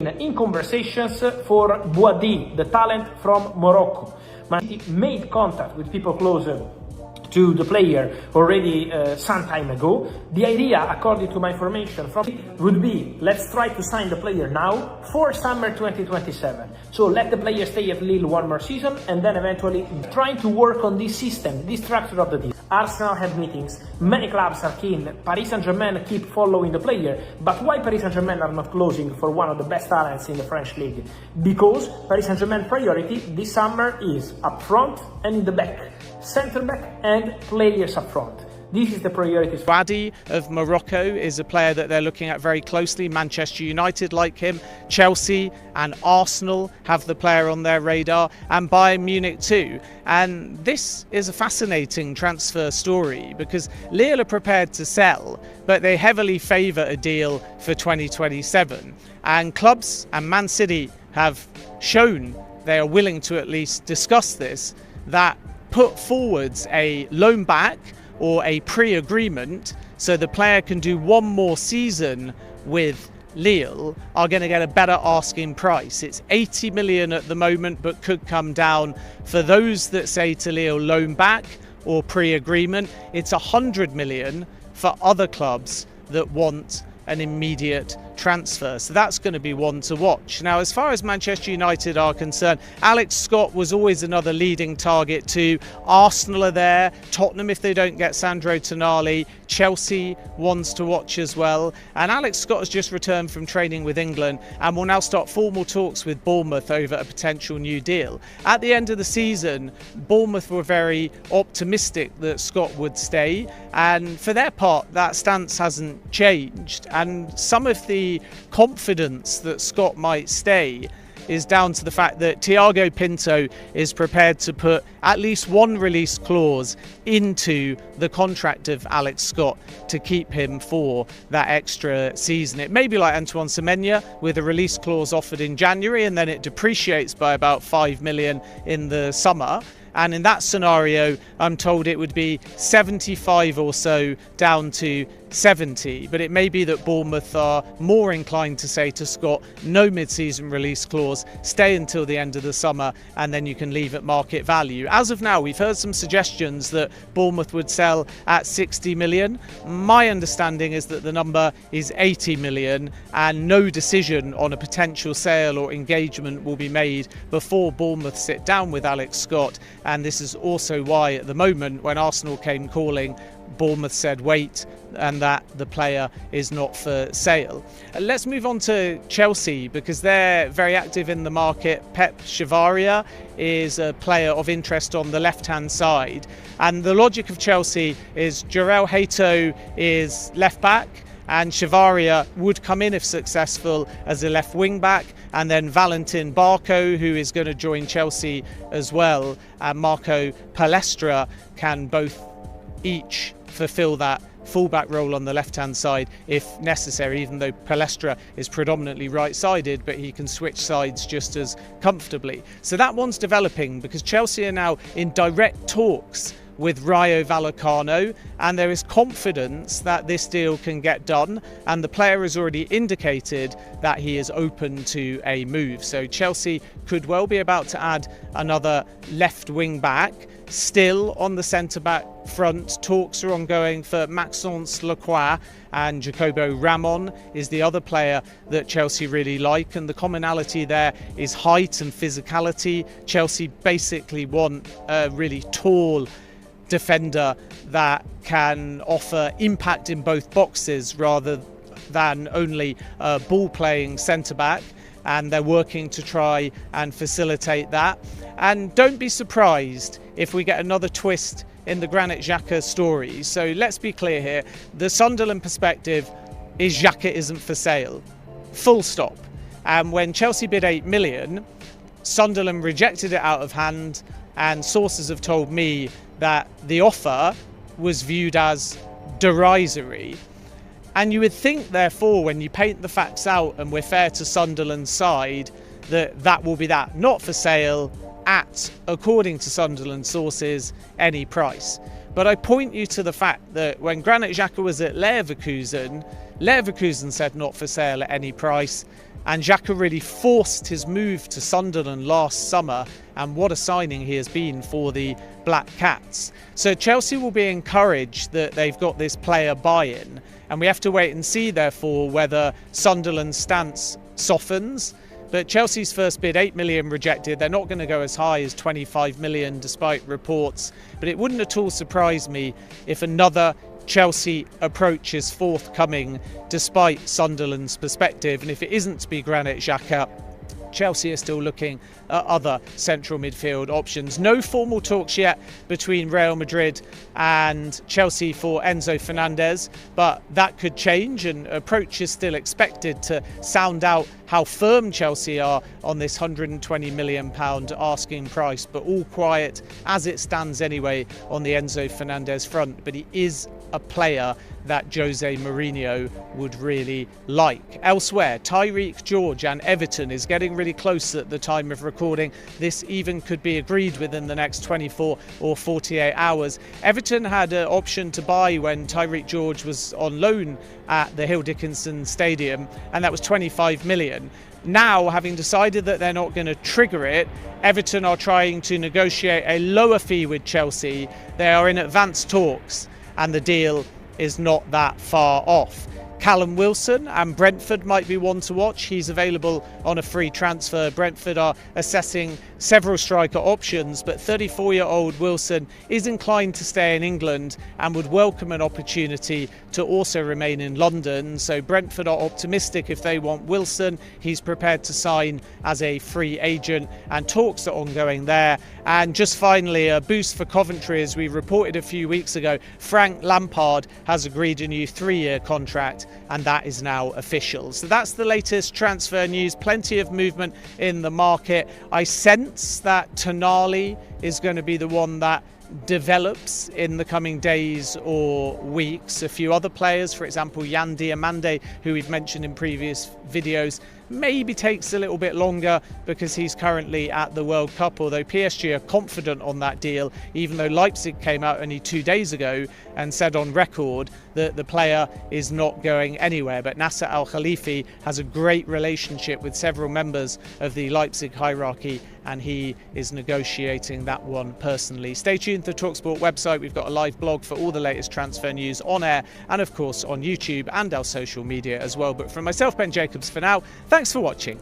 In conversations for Boudddi, the talent from Morocco. Man City made contact with people closer to the player already some time ago. The idea, according to my information, would be, let's try to sign the player now for summer 2027. So let the player stay at Lille one more season and then eventually trying to work on this system, this structure of the deal. Arsenal had meetings, many clubs are keen, Paris Saint-Germain keep following the player, but why Paris Saint-Germain are not closing for one of the best talents in the French league? Because Paris Saint-Germain priority this summer is up front and in the back, centre back and players up front. This is the priority. Boudddi of Morocco is a player that they're looking at very closely. Manchester United like him, Chelsea and Arsenal have the player on their radar, and Bayern Munich too. And this is a fascinating transfer story because Lille are prepared to sell, but they heavily favour a deal for 2027. And clubs and Man City have shown they are willing to at least discuss this, that put forwards a loan back or a pre-agreement so the player can do one more season with Lille are going to get a better asking price. It's 80 million at the moment, but could come down. For those that say to Lille loan back or pre-agreement, it's 100 million for other clubs that want an immediate transfer. So that's going to be one to watch. Now, as far as Manchester United are concerned, Alex Scott was always another leading target too. Arsenal are there, Tottenham if they don't get Sandro Tonali, Chelsea ones to watch as well. And Alex Scott has just returned from training with England and will now start formal talks with Bournemouth over a potential new deal. At the end of the season, Bournemouth were very optimistic that Scott would stay, and for their part that stance hasn't changed, and some of the confidence that Scott might stay is down to the fact that Thiago Pinto is prepared to put at least one release clause into the contract of Alex Scott to keep him for that extra season. It may be like Antoine Semenyo with a release clause offered in January and then it depreciates by about 5 million in the summer. And in that scenario, I'm told it would be 75 or so down to 70. But it may be that Bournemouth are more inclined to say to Scott, no mid-season release clause, stay until the end of the summer, and then you can leave at market value. As of now, we've heard some suggestions that Bournemouth would sell at 60 million. My understanding is that the number is 80 million, and no decision on a potential sale or engagement will be made before Bournemouth sit down with Alex Scott. And this is also why at the moment when Arsenal came calling, Bournemouth said wait, and that the player is not for sale. Let's move on to Chelsea because they're very active in the market. Pep Chavaria is a player of interest on the left-hand side, and the logic of Chelsea is Jarell Hato is left back and Chavaria would come in if successful as a left wing back, and then Valentin Barco, who is going to join Chelsea as well, and Marco Palestra can both each fulfill that fullback role on the left hand side if necessary, even though Palestra is predominantly right-sided, but he can switch sides just as comfortably. So that one's developing because Chelsea are now in direct talks with Rayo Vallecano, and there is confidence that this deal can get done, and the player has already indicated that he is open to a move. So Chelsea could well be about to add another left wing back. Still on the centre-back front, talks are ongoing for Maxence Lacroix, and Jacobo Ramon is the other player that Chelsea really like, and the commonality there is height and physicality. Chelsea basically want a really tall defender that can offer impact in both boxes rather than only a ball-playing centre-back, and they're working to try and facilitate that. And don't be surprised if we get another twist in the Granit Xhaka story. So let's be clear here, the Sunderland perspective is Xhaka isn't for sale, full stop. And when Chelsea bid 8 million, Sunderland rejected it out of hand, and sources have told me that the offer was viewed as derisory. And you would think, therefore, when you paint the facts out and we're fair to Sunderland's side, that that will be that. Not for sale at, according to Sunderland sources, any price. But I point you to the fact that when Granit Xhaka was at Leverkusen said not for sale at any price. And Xhaka really forced his move to Sunderland last summer, and what a signing he has been for the Black Cats. So Chelsea will be encouraged that they've got this player buy-in, and we have to wait and see therefore whether Sunderland's stance softens. But Chelsea's first bid, 8 million, rejected. They're not going to go as high as 25 million despite reports, but it wouldn't at all surprise me if another Chelsea approach is forthcoming despite Sunderland's perspective. And if it isn't to be Granit Xhaka, Chelsea are still looking at other central midfield options. No formal talks yet between Real Madrid and Chelsea for Enzo Fernandez, but that could change, and approach is still expected to sound out how firm Chelsea are on this £120 million asking price, but all quiet as it stands anyway on the Enzo Fernandez front. But he is a player that Jose Mourinho would really like. Elsewhere, Tyreek George and Everton is getting really close at the time of recording. This even could be agreed within the next 24 or 48 hours. Everton had an option to buy when Tyreek George was on loan at the Hill Dickinson Stadium, and that was 25 million. Now, having decided that they're not going to trigger it, Everton are trying to negotiate a lower fee with Chelsea. They are in advanced talks, and the deal is not that far off. Callum Wilson and Brentford might be one to watch. He's available on a free transfer. Brentford are assessing several striker options, but 34-year-old Wilson is inclined to stay in England and would welcome an opportunity to also remain in London. So Brentford are optimistic if they want Wilson. He's prepared to sign as a free agent, and talks are ongoing there. And just finally, a boost for Coventry, as we reported a few weeks ago. Frank Lampard has agreed a new 3-year contract, and that is now official. So that's the latest transfer news. Plenty of movement in the market. I sense that Tonali is going to be the one that develops in the coming days or weeks. A few other players, for example Yan Diomande, who we've mentioned in previous videos, maybe takes a little bit longer because he's currently at the World Cup, although PSG are confident on that deal, even though Leipzig came out only 2 days ago and said on record that the player is not going anywhere. But Nasser Al Khalifi has a great relationship with several members of the Leipzig hierarchy, and he is negotiating that one personally. Stay tuned to the TalkSport website. We've got a live blog for all the latest transfer news on air, and of course on YouTube and our social media as well. But from myself, Ben Jacobs, for now, thanks for watching.